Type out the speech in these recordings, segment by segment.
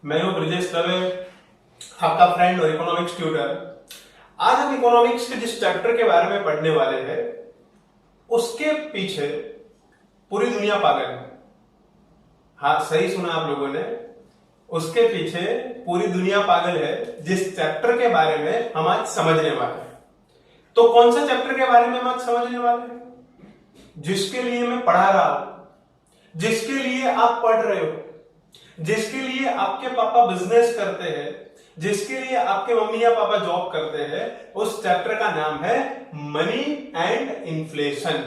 मैं हूं ब्रिजेश दवे, आपका फ्रेंड और इकोनॉमिक्स ट्यूटर। आज हम इकोनॉमिक्स के जिस चैप्टर के बारे में पढ़ने वाले हैं उसके पीछे पूरी दुनिया पागल है। हाँ, सही सुना आप लोगों ने, उसके पीछे पूरी दुनिया पागल है जिस चैप्टर के बारे में हम आज समझने वाले हैं। तो कौन सा चैप्टर के बारे में हम आज समझने वाले हैं? जिसके लिए मैं पढ़ा रहा हूं, जिसके लिए आप पढ़ रहे हो, जिसके लिए आपके पापा बिजनेस करते हैं, जिसके लिए आपके मम्मी या पापा जॉब करते हैं, उस चैप्टर का नाम है मनी एंड इन्फ्लेशन।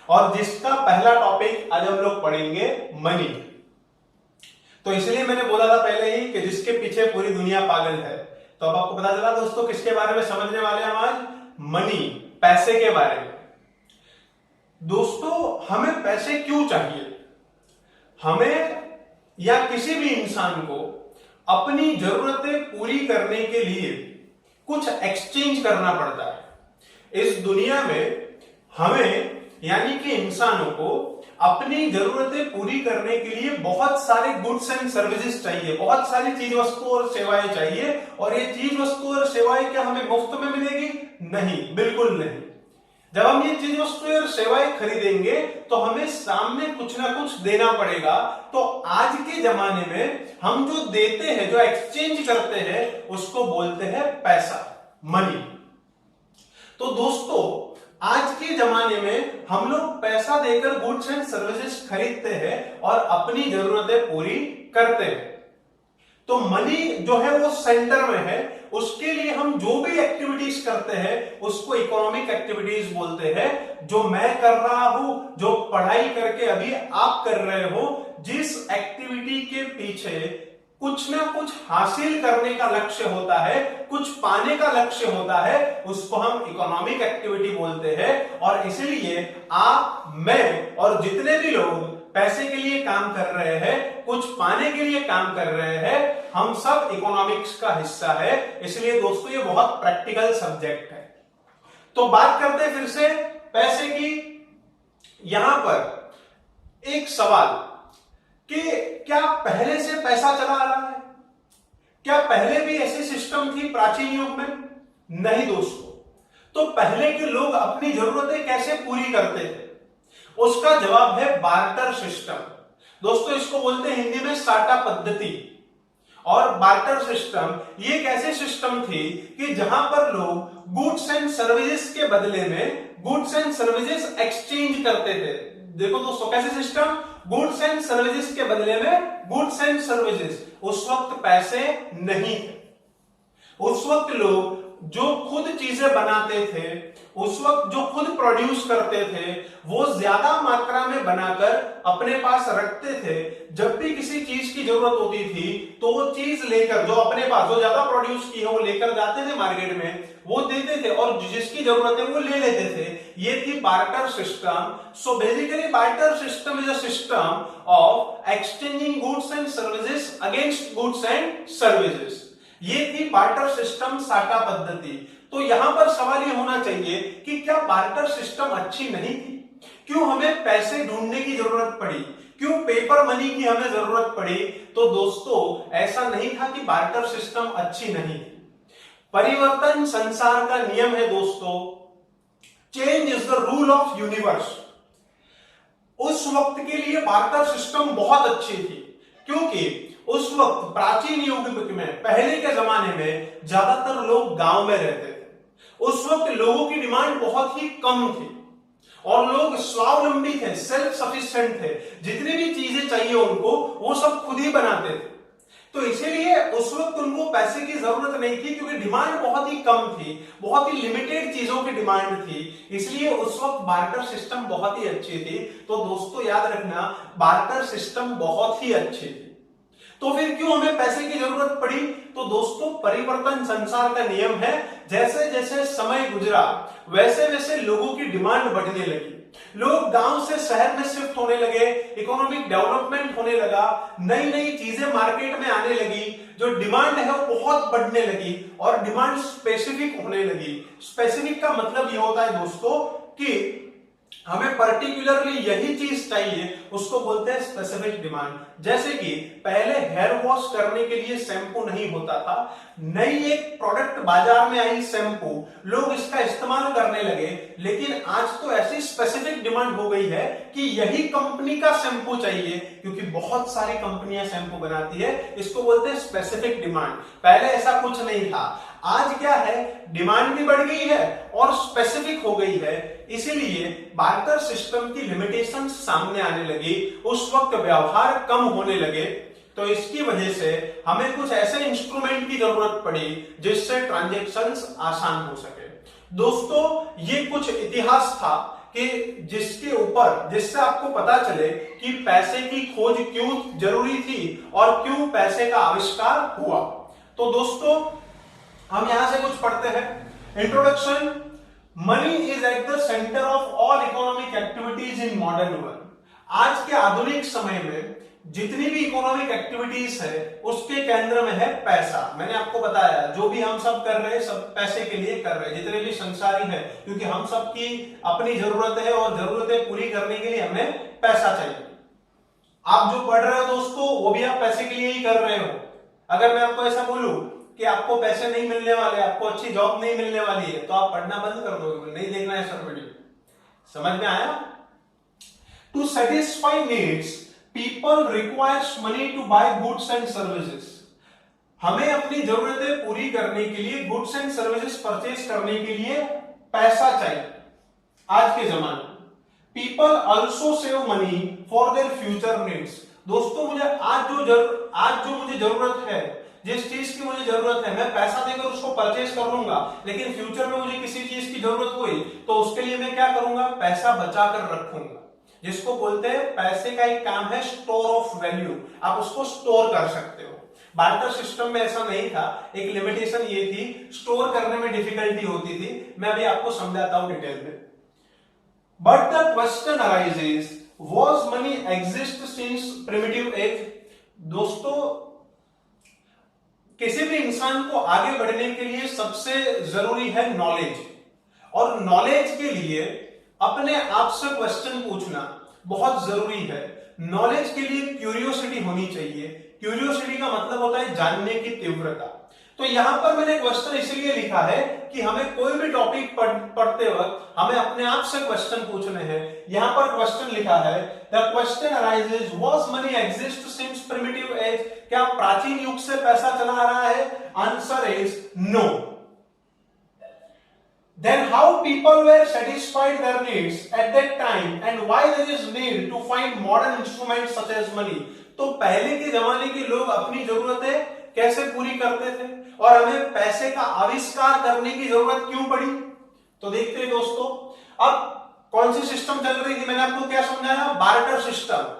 और जिसका पहला टॉपिक आज हम लोग पढ़ेंगे मनी। तो इसलिए मैंने बोला था पहले ही कि जिसके पीछे पूरी दुनिया पागल है। तो अब आपको पता चला दोस्तों किसके बारे में समझने वाले हैं हम आज? मनी, पैसे के बारे में। दोस्तों, हमें पैसे क्यों चाहिए? हमें या किसी भी इंसान को अपनी जरूरतें पूरी करने के लिए कुछ एक्सचेंज करना पड़ता है। इस दुनिया में हमें यानी कि इंसानों को अपनी जरूरतें पूरी करने के लिए बहुत सारे गुड्स एंड सर्विसेज चाहिए, बहुत सारी चीज वस्तु और सेवाएं चाहिए। और ये चीज वस्तु और सेवाएं क्या हमें मुफ्त में मिलेगी? नहीं, बिल्कुल नहीं। जब हम ये चीज वस्तु और सेवाएं खरीदेंगे तो हमें सामने कुछ ना कुछ देना पड़ेगा। तो आज के जमाने में हम जो देते हैं, जो एक्सचेंज करते हैं, उसको बोलते हैं पैसा, मनी। तो दोस्तों, आज के जमाने में हम लोग पैसा देकर गुड्स एंड सर्विसेज खरीदते हैं और अपनी जरूरतें पूरी करते हैं। तो मनी जो है वो सेंटर में है। उसके लिए हम जो भी एक्टिविटीज करते हैं उसको इकोनॉमिक एक्टिविटीज बोलते हैं। जो मैं कर रहा हूं, जो पढ़ाई करके अभी आप कर रहे हो, जिस एक्टिविटी के पीछे कुछ ना कुछ हासिल करने का लक्ष्य होता है, कुछ पाने का लक्ष्य होता है, उसको हम इकोनॉमिक एक्टिविटी बोलते हैं। और इसलिए आप, मैं और जितने भी लोग पैसे के लिए काम कर रहे हैं, कुछ पाने के लिए काम कर रहे हैं, हम सब इकोनॉमिक्स का हिस्सा है। इसलिए दोस्तों ये बहुत प्रैक्टिकल सब्जेक्ट है। तो बात करते हैं फिर से पैसे की। यहां पर एक सवाल कि क्या पहले से पैसा चला आ रहा है? क्या पहले भी ऐसी सिस्टम थी प्राचीन युग में? नहीं दोस्तों। तो पहले के लोग अपनी जरूरतें कैसे पूरी करते थे? उसका जवाब है बार्टर सिस्टम। दोस्तों, इसको बोलते हैं हिंदी में साटा पद्धति। और बार्टर सिस्टम ये एक ऐसी सिस्टम थी कि जहां पर लोग गुड्स एंड सर्विसेज के बदले में गुड्स एंड सर्विसेज एक्सचेंज करते थे। देखो दोस्तों, कैसे सिस्टम? गुड्स एंड सर्विसेज के बदले में गुड्स एंड सर्विसेज। उस वक्त पैसे नहीं थे। उस वक्त लोग जो खुद चीजें बनाते थे, उस वक्त जो खुद प्रोड्यूस करते थे, वो ज्यादा मात्रा में बनाकर अपने पास रखते थे। जब भी किसी चीज की जरूरत होती थी तो वो चीज लेकर, जो अपने पास जो ज्यादा प्रोड्यूस की है, वो लेकर जाते थे मार्केट में, वो देते थे और जिसकी जरूरत है वो ले लेते थे। ये थी barter system. So basically barter system is a system of exchanging goods and services against goods and services. ये थी बार्टर सिस्टम, साटा पद्धति। तो यहां पर सवाल ये होना चाहिए कि क्या बार्टर सिस्टम अच्छी नहीं थी? क्यों हमें पैसे ढूंढने की जरूरत पड़ी? क्यों पेपर मनी की हमें जरूरत पड़ी? तो दोस्तों, ऐसा नहीं था कि बार्टर सिस्टम अच्छी नहीं थी। परिवर्तन संसार का नियम है दोस्तों। Change is the rule of universe. उस वक्त के लिए बार्टर सिस्टम बहुत अच्छी थी, क्योंकि उस वक्त प्राचीन युग में, पहले के जमाने में ज्यादातर लोग गांव में रहते थे। उस वक्त लोगों की डिमांड बहुत ही कम थी और लोग स्वावलंबी थे, सेल्फ सफिशिएंट थे। जितनी भी चीजें चाहिए उनको, वो सब खुद ही बनाते थे। तो इसीलिए उस वक्त उनको पैसे की जरूरत नहीं थी, क्योंकि डिमांड बहुत ही कम थी, बहुत ही लिमिटेड चीजों की डिमांड थी। इसलिए उस वक्त बार्टर सिस्टम बहुत ही अच्छी थी। तो दोस्तों याद रखना, बार्टर सिस्टम बहुत ही अच्छी थी। तो फिर क्यों हमें पैसे की जरूरत पड़ी? तो दोस्तों, परिवर्तन संसार का नियम है। जैसे जैसे समय गुजरा वैसे वैसे लोगों की डिमांड बढ़ने लगी। लोग गांव से शहर में शिफ्ट होने लगे, इकोनॉमिक डेवलपमेंट होने लगा, नई नई चीजें मार्केट में आने लगी, जो डिमांड है वो बहुत बढ़ने लगी और डिमांड स्पेसिफिक होने लगी। स्पेसिफिक का मतलब ये होता है दोस्तों कि हमें पर्टिकुलरली यही चीज चाहिए, उसको बोलते हैं स्पेसिफिक डिमांड। जैसे कि पहले हेयर वॉश करने के लिए शैम्पू नहीं होता था, नई एक प्रोडक्ट बाजार में आई शैम्पू, लोग इसका इस्तेमाल करने लगे, लेकिन आज तो ऐसी स्पेसिफिक डिमांड हो गई है कि यही कंपनी का शैम्पू चाहिए, क्योंकि बहुत सारी कंपनियां शैम्पू बनाती है। इसको बोलते हैं स्पेसिफिक डिमांड। पहले ऐसा कुछ नहीं था, आज क्या है, डिमांड भी बढ़ गई है और स्पेसिफिक हो गई है, इसीलिए बार्टर सिस्टम की लिमिटेशन सामने आने लगी। उस वक्त व्यवहार कम होने लगे, तो इसकी वजह से हमें कुछ ऐसे इंस्ट्रूमेंट की जरूरत पड़ी जिससे ट्रांजैक्शंस आसान हो सके। दोस्तों, ये कुछ इतिहास था कि जिससे आपको पता चले कि पैसे की खोज क्यों जरूरी थी और क्यों पैसे का आविष्कार हुआ। तो दोस्तों, हम यहां से कुछ पढ़ते हैं। Introduction. Money is at the centre of all economic activities in modern world. आज के आधुनिक समय में जितनी भी इकोनॉमिक एक्टिविटीज है उसके केंद्र में है पैसा। मैंने आपको बताया, जो भी हम सब कर रहे हैं सब पैसे के लिए कर रहे हैं, जितने भी संसारी हैं, क्योंकि हम सब की अपनी जरूरत है और जरूरतें पूरी करने के लिए हमें पैसा चाहिए। आप जो पढ़ रहे हो दोस्तों, वो भी आप पैसे के लिए ही कर रहे हो। अगर मैं आपको ऐसा बोलूं कि आपको पैसे नहीं मिलने वाले, आपको अच्छी जॉब नहीं मिलने वाली है, तो आप पढ़ना बंद कर दोगे, नहीं देखना है सर वीडियो। समझ में आया? To satisfy needs people requires money to buy goods and services. हमें अपनी जरूरतें पूरी करने के लिए गुड्स एंड सर्विसेज परचेज करने के लिए पैसा चाहिए आज के जमाने में। People also save money for their future needs. दोस्तों, मुझे आज जो मुझे जरूरत है, जिस चीज की मुझे जरूरत है, मैं पैसा देकर उसको परचेज कर लूंगा, लेकिन फ्यूचर में मुझे किसी चीज की जरूरत हुई तो उसके लिए मैं क्या करूंगा, पैसा बचा कर रखूंगा। जिसको बोलते हैं, पैसे का एक काम है स्टोर ऑफ वैल्यू, आप उसको स्टोर कर सकते हो। बार्टर सिस्टम में ऐसा नहीं था, एक लिमिटेशन ये थी, स्टोर करने में डिफिकल्टी होती थी। मैं अभी आपको समझाता हूं डिटेल में। But the question arises, was money exist since primitive age. दोस्तों, किसी भी इंसान को आगे बढ़ने के लिए सबसे जरूरी है नॉलेज, और नॉलेज के लिए अपने आप से क्वेश्चन पूछना बहुत जरूरी है। नॉलेज के लिए क्यूरियोसिटी होनी चाहिए। क्यूरियोसिटी का मतलब होता है जानने की तीव्रता। तो यहां पर मैंने क्वेश्चन इसलिए लिखा है कि हमें कोई भी टॉपिक पढ़ते वक्त हमें अपने आप से क्वेश्चन पूछने हैं। यहां पर क्वेश्चन लिखा है, the question arises, was money exist since primitive age. क्या प्राचीन युग से पैसा चला आ रहा है? Answer is no. Then how people were satisfied their needs at that time and why there is need to find modern instruments such as money। तो पहले के जमाने के लोग अपनी जरूरतें कैसे पूरी करते थे और हमें पैसे का आविष्कार करने की जरूरत क्यों पड़ी? तो देखते हैं दोस्तों, अब कौन सी सिस्टम चल रही थी, मैंने आपको क्या समझाया, बार्टर सिस्टम।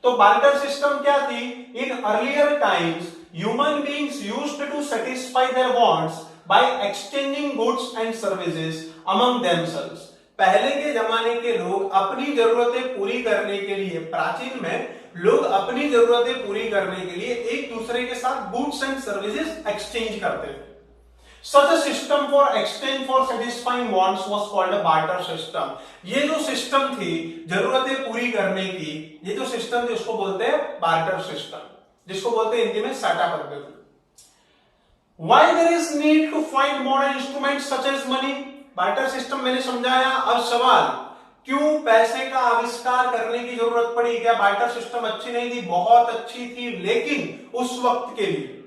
तो बार्टर सिस्टम क्या थी? In earlier times human beings used to satisfy their wants by exchanging goods and services among themselves। पहले के जमाने के लोग अपनी जरूरतें पूरी करने के लिए, प्राचीन में लोग अपनी जरूरतें पूरी करने के लिए एक दूसरे के साथ गुड्स एंड सर्विसेज एक्सचेंज करते थे। Such a system for exchange for satisfying wants was called a barter system। ये जो सिस्टम थी जरूरतें पूरी करने की, ये जो सिस्टम थी उसको बोलते हैं बार्टर सिस्टम, जिसको बोलते हैं हिंदी में साटा पद्धति। Why there is need to find modern instruments such as money? Barter system मैंने समझाया। अब सवाल, क्यों पैसे का आविष्कार करने की जरूरत पड़ी? क्या बार्टर सिस्टम अच्छी नहीं थी? बहुत अच्छी थी, लेकिन उस वक्त के लिए,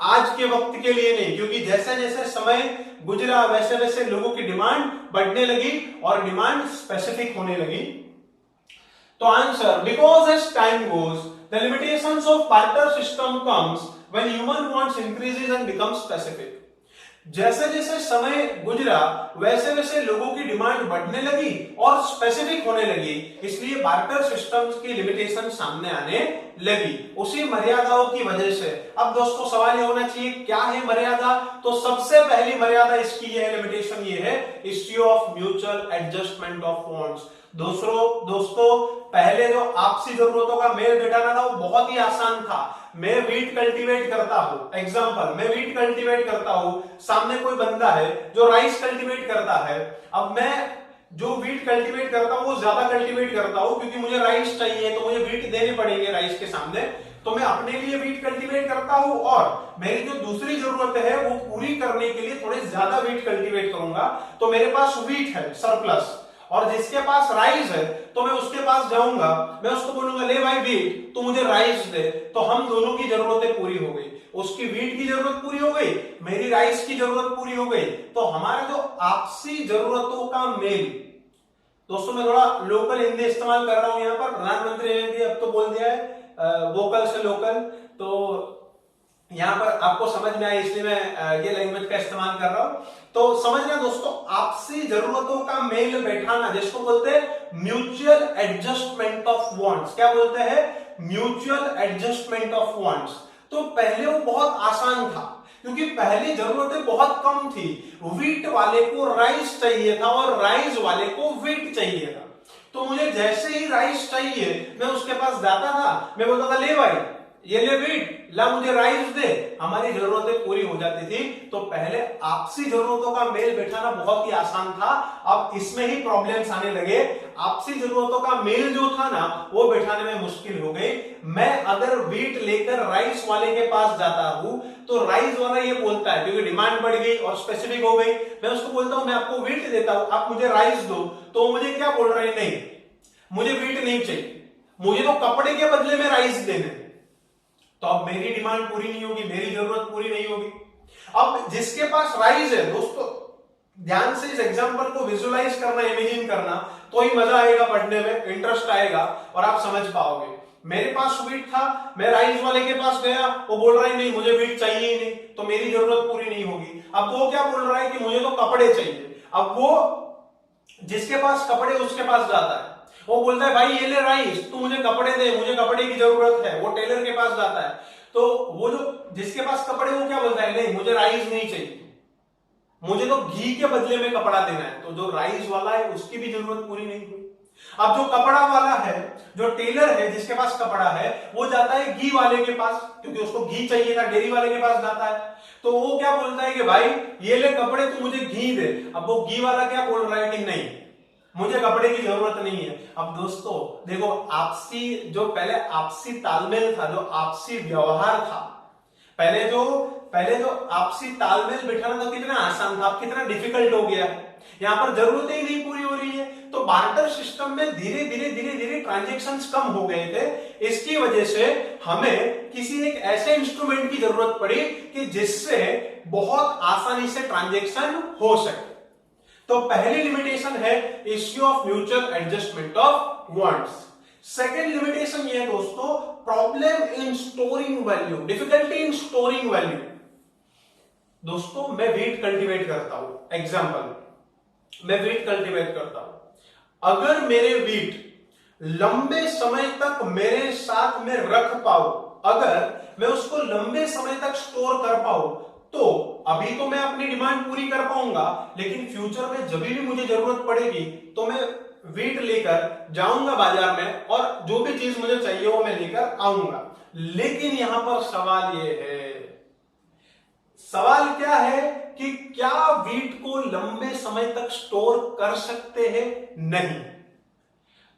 आज के वक्त के लिए नहीं, क्योंकि जैसे जैसे समय गुजरा वैसे वैसे लोगों की डिमांड बढ़ने लगी और डिमांड स्पेसिफिक होने लगी। तो answer, because as time goes the limitations of barter system comes when human wants increases and becomes specific। जैसे जैसे समय गुजरा वैसे वैसे लोगों की डिमांड बढ़ने लगी और स्पेसिफिक होने लगी, इसलिए बार्टर सिस्टम्स की लिमिटेशन सामने आने लगी, उसी मर्यादाओं की वजह से। अब दोस्तों सवाल ये होना चाहिए, क्या है मर्यादा? तो सबसे पहली मर्यादा इसकी ये है, लिमिटेशन ये है, issue of mutual adjustment of wants. दोस्तों पहले जो आपसी जरूरतों का मेल बिठाना था वो बहुत ही आसान था। मैं वीट कल्टीवेट करता हूं, एग्जांपल, मैं वीट कल्टीवेट करता हूं, सामने कोई बंदा है जो राइस कल्टीवेट करता है। अब मैं जो वीट कल्टीवेट करता हूं वो ज्यादा कल्टीवेट करता हूं, क्योंकि मुझे राइस चाहिए तो मुझे वीट देने पड़ेंगे राइस के सामने, तो मैं अपने लिए वीट कल्टीवेट करता हूं और मेरी जो दूसरी जरूरत है वो पूरी करने के लिए थोड़े ज्यादा वीट कल्टीवेट करूंगा। तो मेरे पास वीट है सरप्लस, और जिसके पास राइस है तो मैं उसके पास जाऊंगा, मैं उसको बोलूंगा ले भाई वीट तू मुझे राइस दे, तो हम दोनों की जरूरतें पूरी हो गई, उसकी वीट की जरूरत पूरी हो गई, मेरी राइस की जरूरत पूरी हो गई। तो हमारा जो आपसी जरूरतों का मेल, दोस्तों मैं थोड़ा लोकल हिंदी इस्तेमाल कर रहा हूं यहाँ पर, प्रधानमंत्री ने अब तो बोल दिया है वोकल से लोकल, तो यहां पर आपको समझ में आए इसलिए मैं ये लैंग्वेज का इस्तेमाल कर रहा हूं। तो समझना दोस्तों, आपसी जरूरतों का मेल बैठाना जिसको बोलते हैं म्यूचुअल एडजस्टमेंट ऑफ वांट्स। क्या बोलते हैं? Mutual adjustment of wants. तो पहले वो बहुत आसान था, क्योंकि पहले जरूरतें बहुत कम थी। वीट वाले को राइस चाहिए था और राइस वाले को वीट चाहिए था। तो मुझे जैसे ही राइस चाहिए मैं उसके पास जाता था, मैं बोलता था ले भाई ये ले वीट, ला मुझे राइस दे, हमारी जरूरतें पूरी हो जाती थी। तो पहले आपसी जरूरतों का मेल बैठाना बहुत ही आसान था, अब इसमें ही प्रॉब्लम्स आने लगे। आपसी जरूरतों का मेल जो था ना वो बैठाने में मुश्किल हो गई। मैं अगर वीट लेकर राइस वाले के पास जाता हूं तो राइस वाला ये बोलता है, क्योंकि डिमांड बढ़ गई और स्पेसिफिक हो गई, मैं उसको बोलता हूं मैं आपको वीट देता हूं, आप मुझे राइस दो, तो मुझे क्या बोल रहे हैं? नहीं मुझे वीट नहीं चाहिए, मुझे तो कपड़े के बदले में राइस देने। तो अब मेरी डिमांड पूरी नहीं होगी, मेरी जरूरत पूरी नहीं होगी। अब जिसके पास राइस है, दोस्तों ध्यान से इस एग्जांपल को विजुअलाइज करना, इमेजिन करना, तो ही मजा आएगा पढ़ने में, इंटरेस्ट आएगा और आप समझ पाओगे। मेरे पास वीट था, मैं राइस वाले के पास गया, वो बोल रहा है नहीं मुझे वीट चाहिए ही नहीं, तो मेरी जरूरत पूरी नहीं होगी। अब वो क्या बोल रहा है कि मुझे तो कपड़े चाहिए। अब वो जिसके पास कपड़े उसके पास जाता है, वो बोलता है भाई ये ले राइस, तू मुझे कपड़े दे, मुझे कपड़े की जरूरत है। वो टेलर के पास जाता है, तो वो जो जिसके पास कपड़े वो क्या बोलता है? नहीं मुझे राइस नहीं चाहिए, मुझे तो घी के बदले में कपड़ा देना है। तो जो राइस वाला है उसकी भी जरूरत पूरी नहीं हुई। अब जो कपड़ा वाला है, जो टेलर है जिसके पास कपड़ा है, वो जाता है घी वाले के पास, क्योंकि उसको घी चाहिए था, डेयरी वाले के पास जाता है। तो वो क्या बोलता है कि भाई ये ले कपड़े, तू मुझे घी दे। अब वो घी वाला क्या बोल रहा है कि नहीं मुझे कपड़े की जरूरत नहीं है। अब दोस्तों देखो, आपसी जो पहले आपसी तालमेल था, जो आपसी व्यवहार था, पहले जो आपसी तालमेल बिठाना था कितना आसान था, अब कितना डिफिकल्ट हो गया। यहां पर जरूरतें ही नहीं पूरी हो रही है। तो बार्टर सिस्टम में धीरे धीरे ट्रांजैक्शंस कम हो गए थे। इसकी वजह से हमें किसी एक ऐसे इंस्ट्रूमेंट की जरूरत पड़ी कि जिससे बहुत आसानी से ट्रांजैक्शन हो सके। तो पहली लिमिटेशन है issue of mutual adjustment of wants. Second limitation ये है दोस्तों, problem in storing value, difficulty in storing value. दोस्तों मैं वीट कल्टीवेट करता हूं, एग्जांपल मैं वीट कल्टीवेट करता हूं, अगर मेरे वीट लंबे समय तक मेरे साथ में रख पाऊं, अगर मैं उसको लंबे समय तक स्टोर कर पाऊं, तो अभी तो मैं अपनी डिमांड पूरी कर पाऊंगा, लेकिन फ्यूचर में जब भी मुझे जरूरत पड़ेगी तो मैं वीट लेकर जाऊंगा बाजार में और जो भी चीज मुझे चाहिए वो मैं लेकर आऊंगा। लेकिन यहां पर सवाल ये है, सवाल क्या है कि क्या वीट को लंबे समय तक स्टोर कर सकते हैं? नहीं।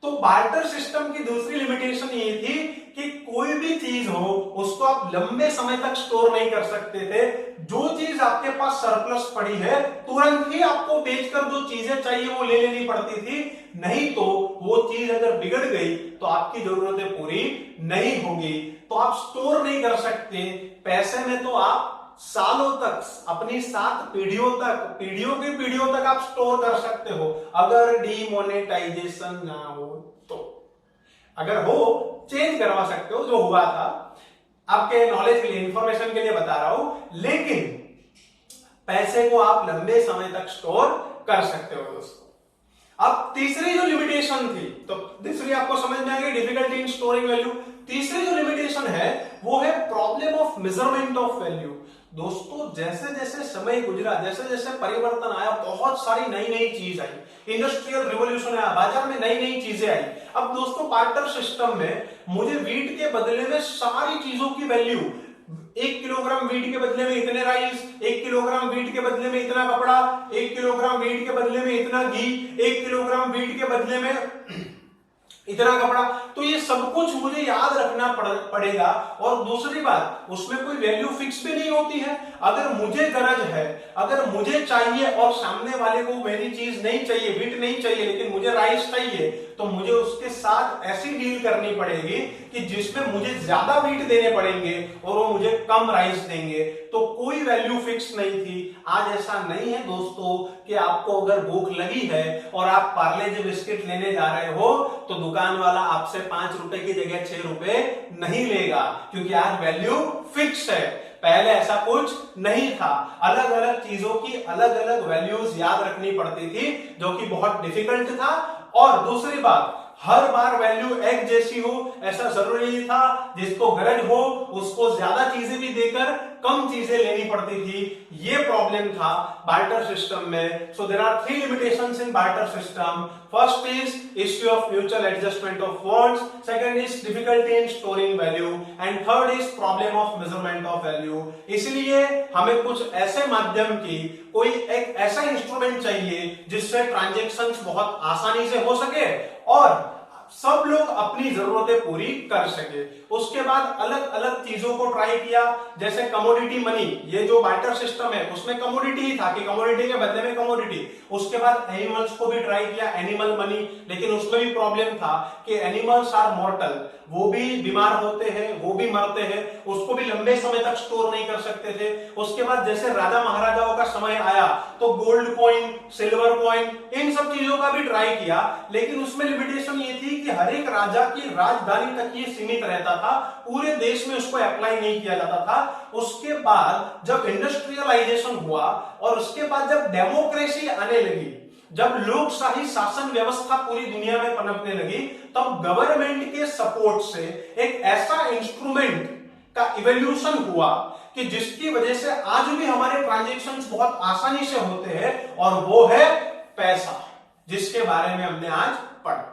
तो बार्टर सिस्टम की दूसरी लिमिटेशन ये थी कि कोई भी चीज हो उसको आप लंबे समय तक स्टोर नहीं कर सकते थे। जो चीज आपके पास सरप्लस पड़ी है तुरंत ही आपको बेचकर जो चीजें चाहिए वो ले लेनी पड़ती थी, नहीं तो वो चीज अगर बिगड़ गई तो आपकी जरूरतें पूरी नहीं होगी। तो आप स्टोर नहीं कर सकते। पैसे में तो आप सालों तक, अपनी 7 पीढ़ियों तक, पीढ़ियों की पीढ़ियों तक आप स्टोर कर सकते हो, अगर डीमोनेटाइजेशन ना हो तो। अगर हो चेंज करवा सकते हो, जो हुआ था। आपके नॉलेज के लिए, इंफॉर्मेशन के लिए बता रहा हूं। लेकिन पैसे को आप लंबे समय तक स्टोर कर सकते हो दोस्तों। अब तीसरी जो लिमिटेशन थी, तो तीसरी आपको समझ में आ गई, डिफिकल्टी इन स्टोरिंग वैल्यू। तीसरी जो लिमिटेशन है वो है problem of measurement of value. दोस्तों जैसे जैसे समय गुजरा, जैसे जैसे परिवर्तन आया, बहुत सारी नई नई चीज आई, इंडस्ट्रियल रिवॉल्यूशन आया, बाजार में नई नई चीजें आई। अब दोस्तों बार्टर सिस्टम में मुझे वीट के बदले में सारी चीजों की वैल्यू, 1 किलो किलोग्राम वीट के बदले में इतने राइस, 1 किलोग्राम वीट के बदले में इतना कपड़ा, 1 किलोग्राम वीट के बदले में इतना घी, 1 किलोग्राम वीट के बदले में इतना कपड़ा। तो ये सब कुछ मुझे याद रखना पड़ेगा। और दूसरी बात, उसमें कोई वैल्यू फिक्स भी नहीं होती है। अगर मुझे गरज है, अगर मुझे चाहिए और सामने वाले को मेरी चीज नहीं चाहिए, वीट नहीं चाहिए, लेकिन मुझे राइस चाहिए, तो मुझे उसके साथ ऐसी डील करनी पड़ेगी कि जिसमें मुझे ज्यादा वीट देने पड़ेंगे और वो मुझे कम राइस देंगे। तो कोई वैल्यू फिक्स नहीं थी। आज ऐसा नहीं है दोस्तों कि आपको अगर भूख लगी है और आप पार्ले जी बिस्किट लेने जा रहे हो तो दुकान वाला आपसे 5 रुपए की जगह 6 रुपए नहीं लेगा, क्योंकि आज वैल्यू फिक्स है। पहले ऐसा कुछ नहीं था। अलग अलग चीजों की अलग अलग वैल्यूज याद रखनी पड़ती थी, जो कि बहुत डिफिकल्ट था। और दूसरी बात, हर बार वैल्यू एक जैसी हो ऐसा जरूरी नहीं था। जिसको गरज हो उसको ज्यादा चीजें भी देकर कम चीजें लेनी पड़ती थी। ये प्रॉब्लम था बार्टर सिस्टम में। So there are 3 limitations in barter system. First is issue of mutual adjustment of funds, second is difficulty in storing value, and third is problem of measurement of value. इसलिए हमें कुछ ऐसे माध्यम की, कोई एक ऐसा इंस्ट्रूमेंट चाहिए जिससे ट्रांजैक्शंस बहुत आसानी से हो सके और सब लोग अपनी जरूरतें पूरी कर सके। उसके बाद अलग अलग चीजों को ट्राई किया, जैसे कमोडिटी मनी। ये जो बार्टर सिस्टम है उसमें कमोडिटी ही था कि कमोडिटी के बदले में कमोडिटी। उसके बाद एनिमल्स को भी ट्राई किया, एनिमल मनी, लेकिन उसमें भी प्रॉब्लम था कि एनिमल्स आर मॉर्टल, वो भी बीमार होते हैं, वो भी मरते हैं, उसको भी लंबे समय तक स्टोर नहीं कर सकते थे। उसके बाद जैसे राजा महाराजाओं का समय आया तो गोल्ड कॉइन, सिल्वर कॉइन, इन सब चीजों का भी ट्राई किया, लेकिन उसमें लिमिटेशन ये थी कि हर एक राजा की राजधानी तक ये सीमित रहता था, पूरे देश में उसको अप्लाई नहीं किया जाता था। उसके बाद जब इंडस्ट्रियलाइजेशन हुआ और उसके बाद जब डेमोक्रेसी आने लगी, जब लोकशाही शासन व्यवस्था पूरी दुनिया में पनपने लगी, तब गवर्नमेंट के सपोर्ट से एक ऐसा इंस्ट्रूमेंट का इवोल्यूशन हुआ कि जिसकी वजह से आज भी हमारे ट्रांजैक्शंस बहुत आसानी से होते हैं, और वो है पैसा, जिसके बारे में हमने आज पढ़ा।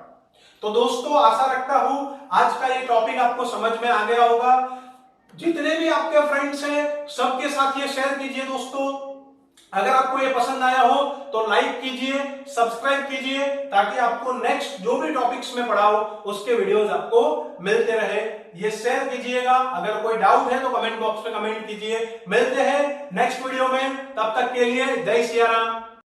तो दोस्तों, आशा रखता हूं आज का ये टॉपिक आपको समझ में आ गया होगा। जितने भी आपके फ्रेंड्स हैं सबके साथ ये शेयर कीजिए दोस्तों। अगर आपको ये पसंद आया हो तो लाइक कीजिए, सब्सक्राइब कीजिए, ताकि आपको नेक्स्ट जो भी टॉपिक्स में पढ़ाऊं उसके वीडियोस आपको मिलते रहे। ये शेयर कीजिएगा। अगर कोई डाउट है तो कमेंट बॉक्स में कमेंट कीजिए। मिलते हैं नेक्स्ट वीडियो में, तब तक के लिए जय सिया राम।